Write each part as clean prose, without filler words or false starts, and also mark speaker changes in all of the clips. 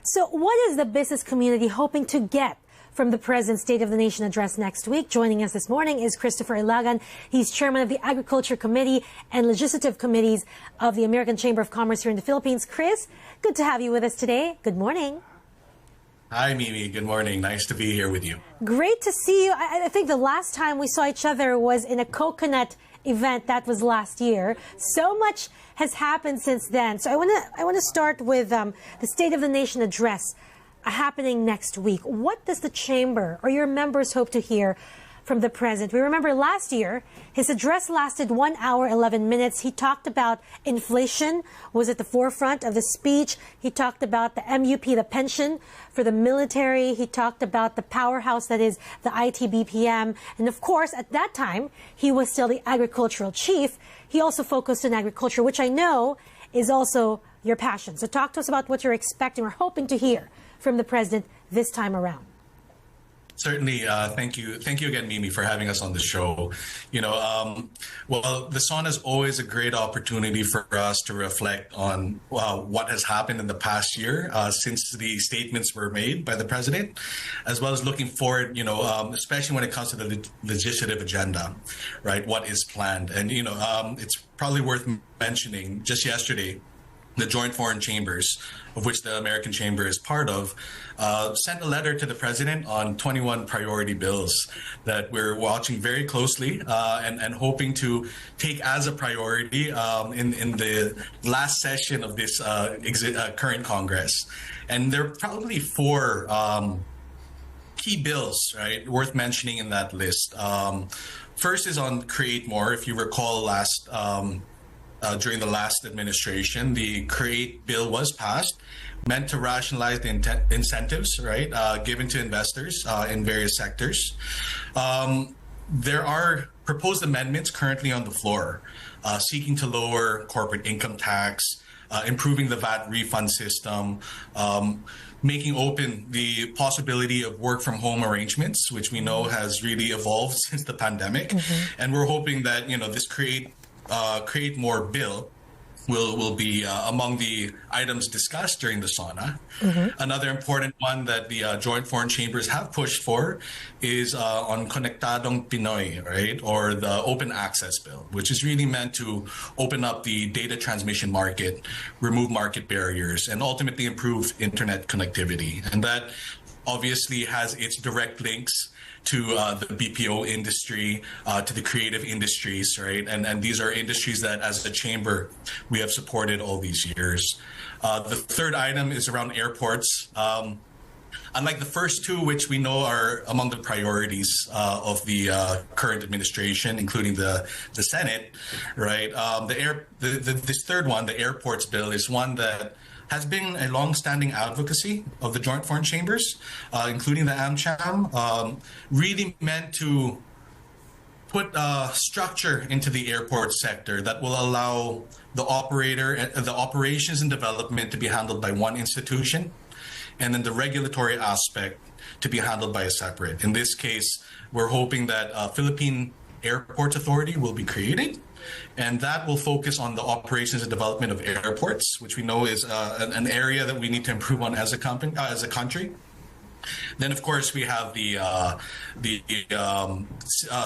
Speaker 1: So what is the business community hoping to get from the President's State of the Nation address next week? Joining us this morning is Christopher Ilagan. He's chairman of the Agriculture Committee and Legislative Committees of the American Chamber of Commerce here in the Philippines. Chris, good to have you with us today. Good morning.
Speaker 2: Hi, Mimi. Good morning. Nice to be here with you.
Speaker 1: Great to see you. I think the last time we saw each other was in a coconut event. That was last year. So much has happened since then. So I want to start with the State of the Nation address happening next week. What does the Chamber or your members hope to hear from the President? We remember last year, his address lasted 1 hour, 11 minutes. He talked about inflation was at the forefront of the speech. He talked about the MUP, the pension for the military. He talked about the powerhouse that is the ITBPM. And of course, at that time, he was still the agricultural chief. He also focused on agriculture, which I know is also your passion. So talk to us about what you're expecting or hoping to hear from the President this time around.
Speaker 2: Certainly. Thank you again, Mimi, for having us on the show. Well, the SONA is always a great opportunity for us to reflect on what has happened in the past year since the statements were made by the President, as well as looking forward, especially when it comes to the legislative agenda, right? What is planned? And, it's probably worth mentioning just yesterday, the Joint Foreign Chambers, of which the American Chamber is part of, sent a letter to the President on 21 priority bills that we're watching very closely and hoping to take as a priority in the last session of this current Congress. And there are probably four key bills, right, worth mentioning in that list. First is on Create More. If you recall during the last administration, the Create bill was passed, meant to rationalize the incentives, right, given to investors in various sectors. There are proposed amendments currently on the floor, seeking to lower corporate income tax, improving the VAT refund system, making open the possibility of work from home arrangements, which we know has really evolved since the pandemic. Mm-hmm. And we're hoping that, this Create More bill will be among the items discussed during the SONA. Mm-hmm. Another important one that the Joint Foreign Chambers have pushed for is on Konektadong Pinoy, right, or the Open Access Bill, which is really meant to open up the data transmission market, remove market barriers, and ultimately improve internet connectivity. And that obviously has its direct links to the BPO industry, to the creative industries, right? And these are industries that, as a chamber, we have supported all these years. The third item is around airports. Unlike the first two, which we know are among the priorities of the current administration, including the Senate, right? This third one, the airports bill, is one that has been a long-standing advocacy of the Joint Foreign Chambers, including the AmCham, really meant to put structure into the airport sector that will allow the operations and development to be handled by one institution, and then the regulatory aspect to be handled by a separate. In this case, we're hoping that Philippine Airports Authority will be created, and that will focus on the operations and development of airports, which we know is an area that we need to improve on as a country. Then, of course, we have the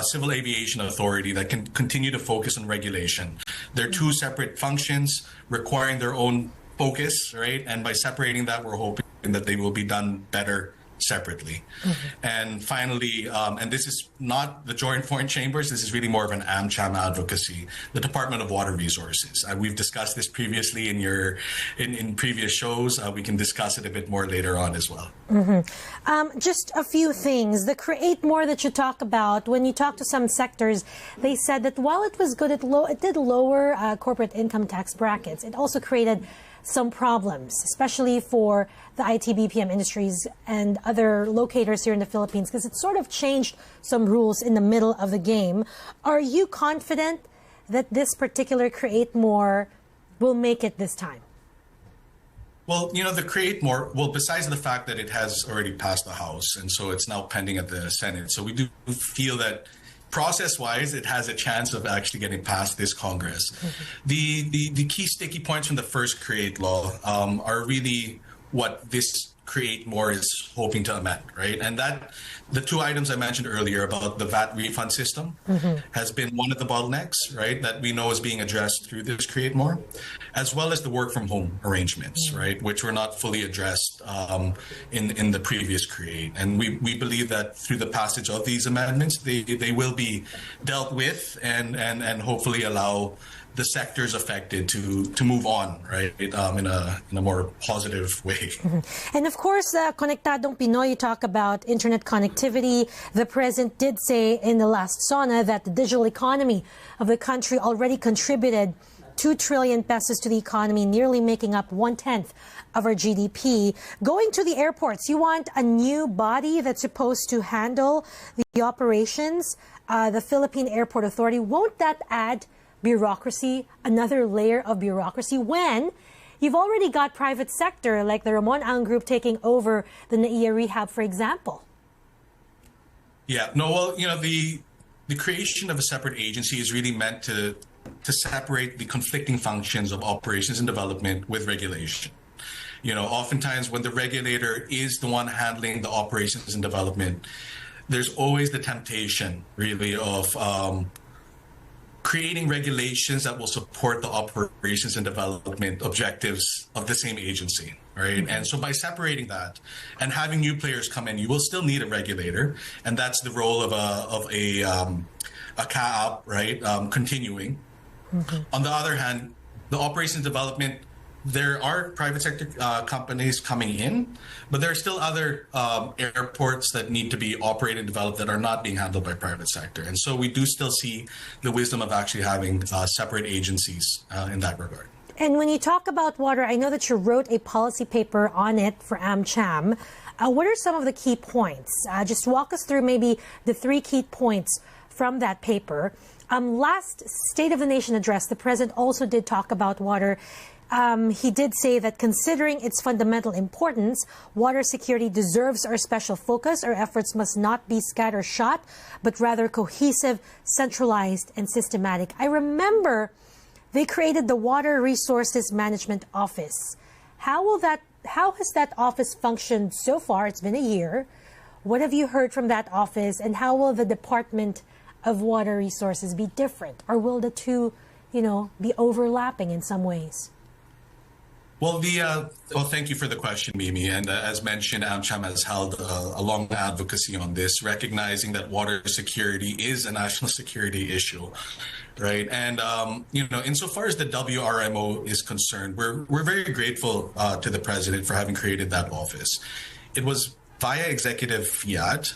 Speaker 2: Civil Aviation Authority that can continue to focus on regulation. They're two separate functions requiring their own focus, right? And by separating that, we're hoping that they will be done better separately. Mm-hmm. And finally, and this is not the Joint Foreign Chambers, this is really more of an AmCham advocacy, the Department of Water Resources. We've discussed this previously in previous shows. We can discuss it a bit more later on as well.
Speaker 1: Mm-hmm. Just a few things. The Create More that you talk about, when you talk to some sectors, they said that while it was good, it did lower corporate income tax brackets. It also created some problems, especially for the ITBPM industries and other locators here in the Philippines, because it sort of changed some rules in the middle of the game. Are you confident that this particular Create More will make it this time?
Speaker 2: Well, the Create More, besides the fact that it has already passed the House, and so it's now pending at the Senate, so we do feel that process-wise, it has a chance of actually getting past this Congress. Mm-hmm. The key sticky points from the first Create law are really what this Create More is hoping to amend, right? And that the two items I mentioned earlier about the VAT refund system has been one of the bottlenecks, right, that we know is being addressed through this Create More, as well as the work from home arrangements, right, which were not fully addressed in the previous Create. And we believe that through the passage of these amendments, they will be dealt with and hopefully allow the sectors affected to move on, right, in a more positive way.
Speaker 1: And of course, Konektadong Pinoy, you talk about internet connectivity. The president did say in the last SONA that the digital economy of the country already contributed 2 trillion pesos to the economy, nearly making up 1/10 of our GDP. Going to the airports, you want a new body that's supposed to handle the operations, the Philippine Airport Authority. Won't that add bureaucracy, another layer of bureaucracy, when you've already got private sector like the Ramon Ang Group taking over the NAIA rehab, for example?
Speaker 2: Yeah, no, well, the creation of a separate agency is really meant to separate the conflicting functions of operations and development with regulation. Oftentimes when the regulator is the one handling the operations and development, there's always the temptation, really, of creating regulations that will support the operations and development objectives of the same agency, right? And so by separating that and having new players come in, you will still need a regulator, and that's the role of a CAAP, right? Continuing. On the other hand, the operations development, there are private sector companies coming in, but there are still other airports that need to be operated and developed that are not being handled by private sector. And so we do still see the wisdom of actually having separate agencies in that regard.
Speaker 1: And when you talk about water, I know that you wrote a policy paper on it for AmCham. What are some of the key points? Just walk us through maybe the 3 key points from that paper. Last State of the Nation address, the president also did talk about water. He did say that considering its fundamental importance, water security deserves our special focus. Our efforts must not be scattershot, but rather cohesive, centralized, and systematic. I remember they created the Water Resources Management Office. How has that office functioned so far? It's been a year. What have you heard from that office, and how will the Department of Water Resources be different, or will the two, be overlapping in some ways?
Speaker 2: Well, thank you for the question, Mimi. And as mentioned, AmCham has held a long advocacy on this, recognizing that water security is a national security issue, right? And insofar as the WRMO is concerned, we're very grateful to the president for having created that office. It was via executive fiat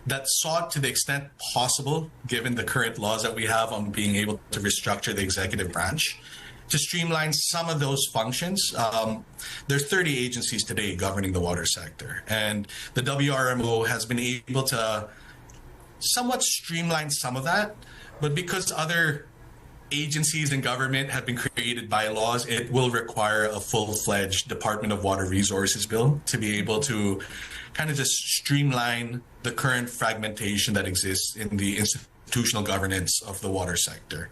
Speaker 2: that sought, to the extent possible, given the current laws that we have on being able to restructure the executive branch, to streamline some of those functions. There's 30 agencies today governing the water sector, and the WRMO has been able to somewhat streamline some of that, but because other agencies in government have been created by laws, it will require a full-fledged Department of Water Resources bill to be able to kind of just streamline the current fragmentation that exists in the institutional governance of the water sector.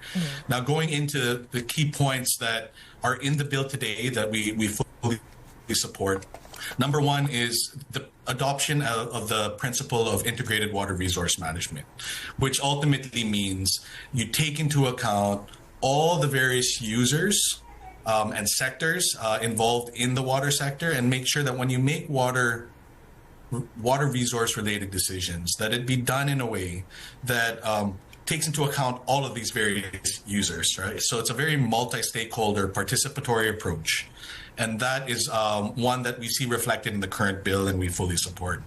Speaker 2: Now, going into the key points that are in the bill today that we fully support, number one is the adoption of the principle of integrated water resource management, which ultimately means you take into account all the various users and sectors involved in the water sector, and make sure that when you make water resource related decisions, that it be done in a way that takes into account all of these various users, right? So it's a very multi-stakeholder participatory approach. And that is one that we see reflected in the current bill, and we fully support.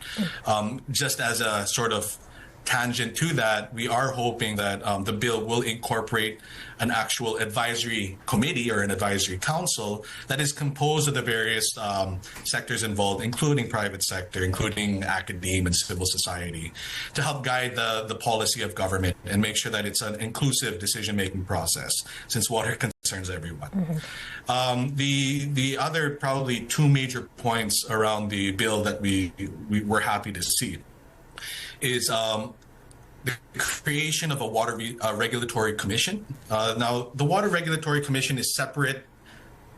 Speaker 2: Just as a sort of tangent to that, we are hoping that the bill will incorporate an actual advisory committee or an advisory council that is composed of the various sectors involved, including private sector, including academia and civil society, to help guide the policy of government and make sure that it's an inclusive decision-making process, since water concerns everyone. The other probably 2 major points around the bill that we were happy to see is the creation of a water regulatory commission. Now, the Water Regulatory Commission is separate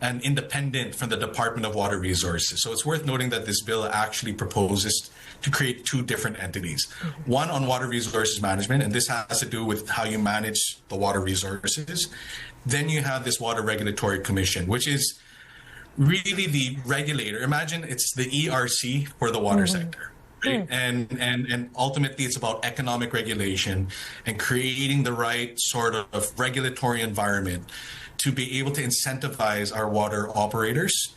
Speaker 2: and independent from the Department of Water Resources. So it's worth noting that this bill actually proposes to create two different entities. One on water resources management, and this has to do with how you manage the water resources. Then you have this Water Regulatory Commission, which is really the regulator. Imagine it's the ERC for the water sector. Right? And ultimately it's about economic regulation and creating the right sort of regulatory environment to be able to incentivize our water operators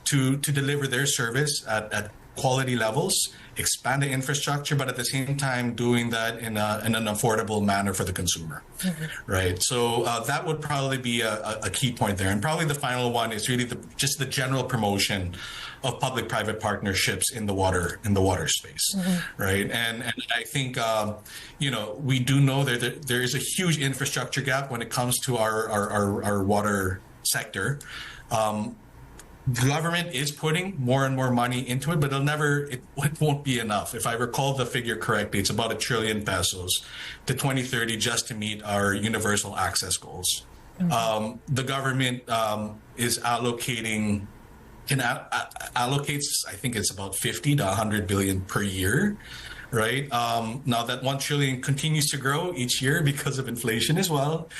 Speaker 2: to deliver their service at quality levels, expand the infrastructure, but at the same time doing that in an affordable manner for the consumer, right? So that would probably be a key point there. And probably the final one is really just the general promotion of public-private partnerships in the water space, right? And I think we do know that there is a huge infrastructure gap when it comes to our water sector. Government is putting more and more money into it, but it won't be enough. If I recall the figure correctly, it's about 1 trillion pesos to 2030 just to meet our universal access goals. The government is allocates, I think it's about 50 to 100 billion per year, right? Now that 1 trillion continues to grow each year because of inflation as well.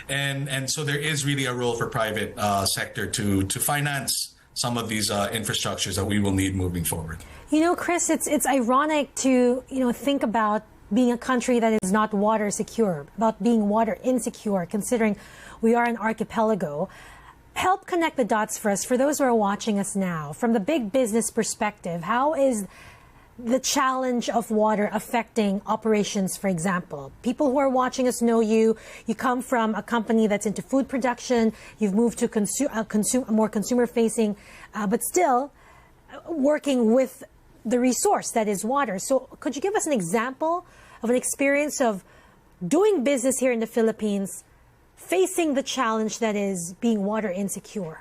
Speaker 2: And so there is really a role for private sector to finance some of these infrastructures that we will need moving forward.
Speaker 1: You know, Chris, it's ironic to, think about being a country that is not water secure, about being water insecure, considering we are an archipelago. Help connect the dots for us, for those who are watching us now. From the big business perspective, how is the challenge of water affecting operations, for example? People who are watching us know you come from a company that's into food production, you've moved to more consumer-facing, but still working with the resource that is water. So could you give us an example of an experience of doing business here in the Philippines, facing the challenge that is being water insecure?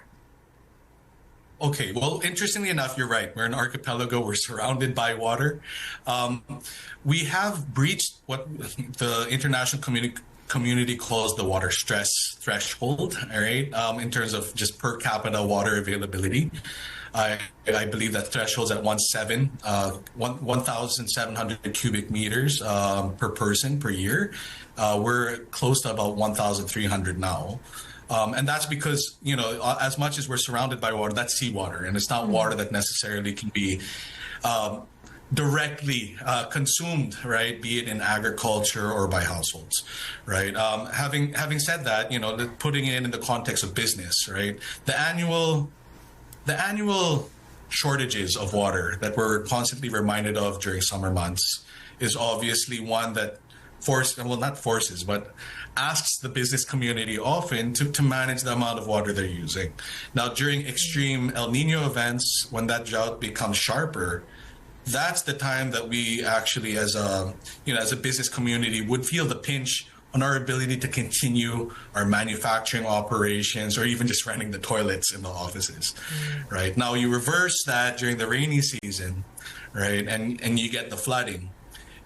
Speaker 2: Okay, well, interestingly enough, you're right. We're an archipelago. We're surrounded by water. We have breached what the international community calls the water stress threshold, all right, in terms of just per capita water availability. I believe that threshold's at 1,700 cubic meters per person per year. We're close to about 1,300 now. And that's because, as much as we're surrounded by water, that's seawater, and it's not water that necessarily can be directly consumed, right? Be it in agriculture or by households, right? Having said that, putting it in the context of business, right? The annual shortages of water that we're constantly reminded of during summer months is obviously one that asks the business community often to manage the amount of water they're using. Now, during extreme El Nino events, when that drought becomes sharper, that's the time that we actually, as a business community, would feel the pinch on our ability to continue our manufacturing operations or even just running the toilets in the offices, right? Now, you reverse that during the rainy season, right? And you get the flooding.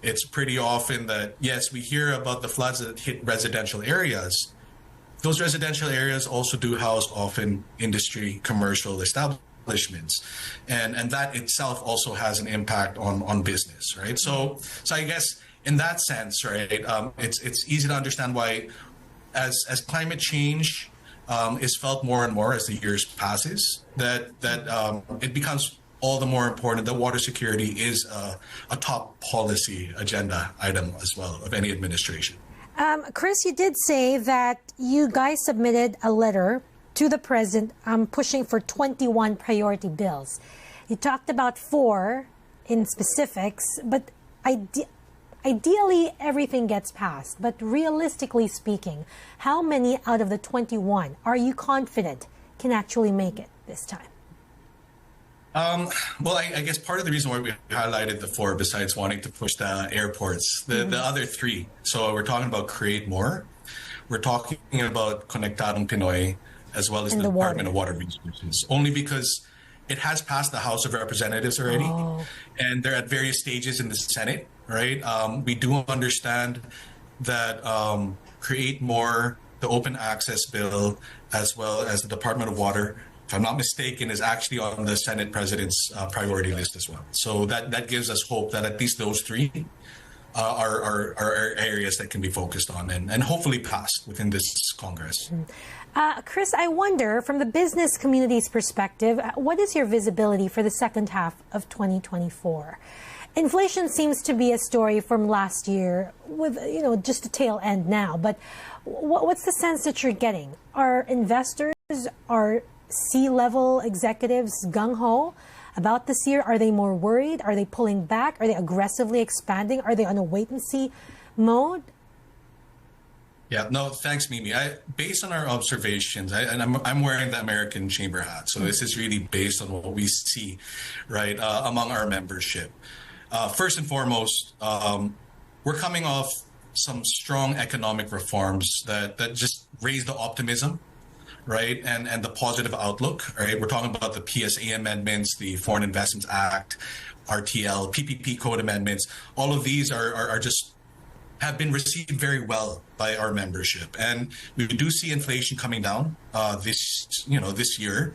Speaker 2: It's pretty often that, yes, we hear about the floods that hit residential areas. Those residential areas also do house often industry, commercial establishments. And that itself also has an impact on business, right? So I guess in that sense, right, it's easy to understand why as climate change is felt more and more as the years passes, that it becomes all the more important that water security is a top policy agenda item as well of any administration.
Speaker 1: Chris, you did say that you guys submitted a letter to the president pushing for 21 priority bills. You talked about 4 in specifics, but ideally everything gets passed. But realistically speaking, how many out of the 21 are you confident can actually make it this time?
Speaker 2: Well, I guess part of the reason why we highlighted the 4, besides wanting to push the airports, the other 3. So we're talking about Create More. We're talking about Conectadong Pinoy, as well as the Department of Water Resources, only because it has passed the House of Representatives already, and they're at various stages in the Senate, right? We do understand that Create More, the Open Access Bill, as well as the Department of Water, if I'm not mistaken, is actually on the Senate President's priority list as well. So that gives us hope that at least those three are areas that can be focused on and hopefully passed within this Congress.
Speaker 1: Chris, I wonder, from the business community's perspective, what is your visibility for the second half of 2024? Inflation seems to be a story from last year with, just a tail end now. But what's the sense that you're getting? Are investors, are C-level executives gung-ho about this year? Are they more worried? Are they pulling back? Are they aggressively expanding? Are they on a wait-and-see mode?
Speaker 2: Yeah, no, thanks, Mimi. Based on our observations, I'm wearing the American Chamber hat, so this is really based on what we see, right, among our membership. First and foremost, we're coming off some strong economic reforms that just raise the optimism, right, and the positive outlook, right? We're talking about the PSA amendments, the Foreign Investments Act, RTL, PPP code amendments. All of these are just have been received very well by our membership, and we do see inflation coming down this year,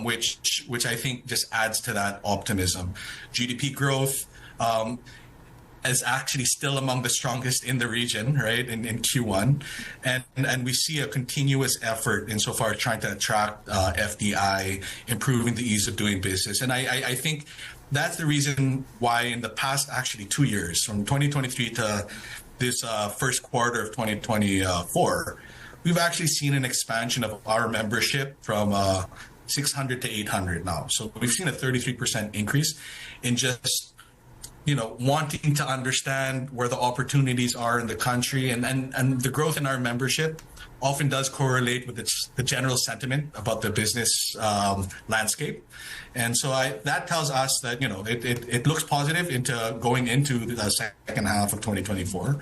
Speaker 2: which I think just adds to that optimism. GDP growth is actually still among the strongest in the region, right, in Q1, and we see a continuous effort insofar as trying to attract FDI, improving the ease of doing business, and I think that's the reason why in the past actually 2 years, from 2023 to this first quarter of 2024, we've actually seen an expansion of our membership from 600 to 800 now. So we've seen a 33% increase in just, wanting to understand where the opportunities are in the country, and the growth in our membership often does correlate with the general sentiment about the business landscape. And so that tells us that, it looks positive into going into the second half of 2024,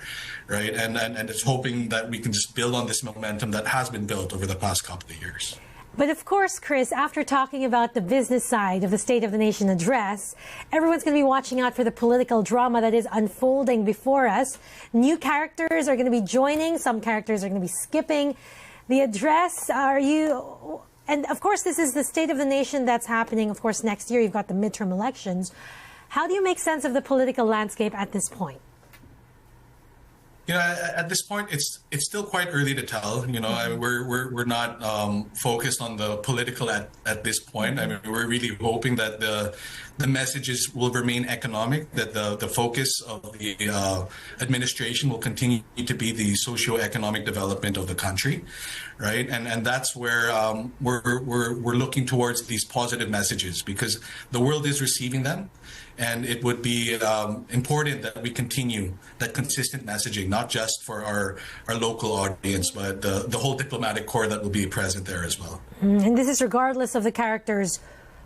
Speaker 2: right? And it's hoping that we can just build on this momentum that has been built over the past couple of years.
Speaker 1: But of course, Chris, after talking about the business side of the State of the Nation address, everyone's going to be watching out for the political drama that is unfolding before us. New characters are going to be joining. Some characters are going to be skipping the address. And of course, this is the State of the Nation that's happening. Of course, next year you've got the midterm elections. How do you make sense of the political landscape at this point?
Speaker 2: At this point, it's still quite early to tell. We're not focused on the political at this point. I mean, we're really hoping that the messages will remain economic, that the focus of the administration will continue to be the socio-economic development of the country, right? And that's where we're looking towards these positive messages, because the world is receiving them. And it would be important that we continue that consistent messaging, not just for our local audience, but the whole diplomatic corps that will be present there as well.
Speaker 1: And this is regardless of the characters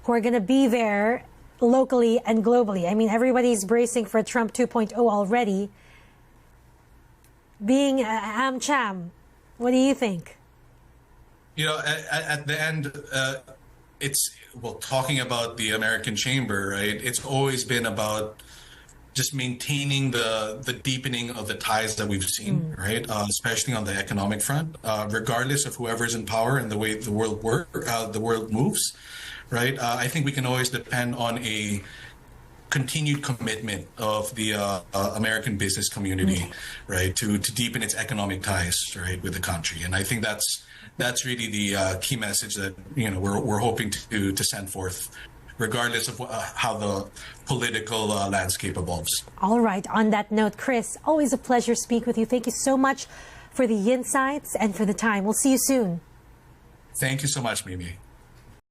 Speaker 1: who are going to be there locally and globally. I mean, everybody's bracing for a Trump 2.0 already. Being AmCham, what do you think?
Speaker 2: At the end, talking about the American Chamber, right? It's always been about just maintaining the deepening of the ties that we've seen, right? Especially on the economic front, regardless of whoever's in power and the way the world moves, right? I think we can always depend on a continued commitment of the American business community, right, to deepen its economic ties, right, with the country. And I think that's really the key message that we're hoping to send forth, regardless of how the political landscape evolves.
Speaker 1: All right. On that note, Chris, always a pleasure to speak with you. Thank you so much for the insights and for the time. We'll see you soon.
Speaker 2: Thank you so much, Mimi.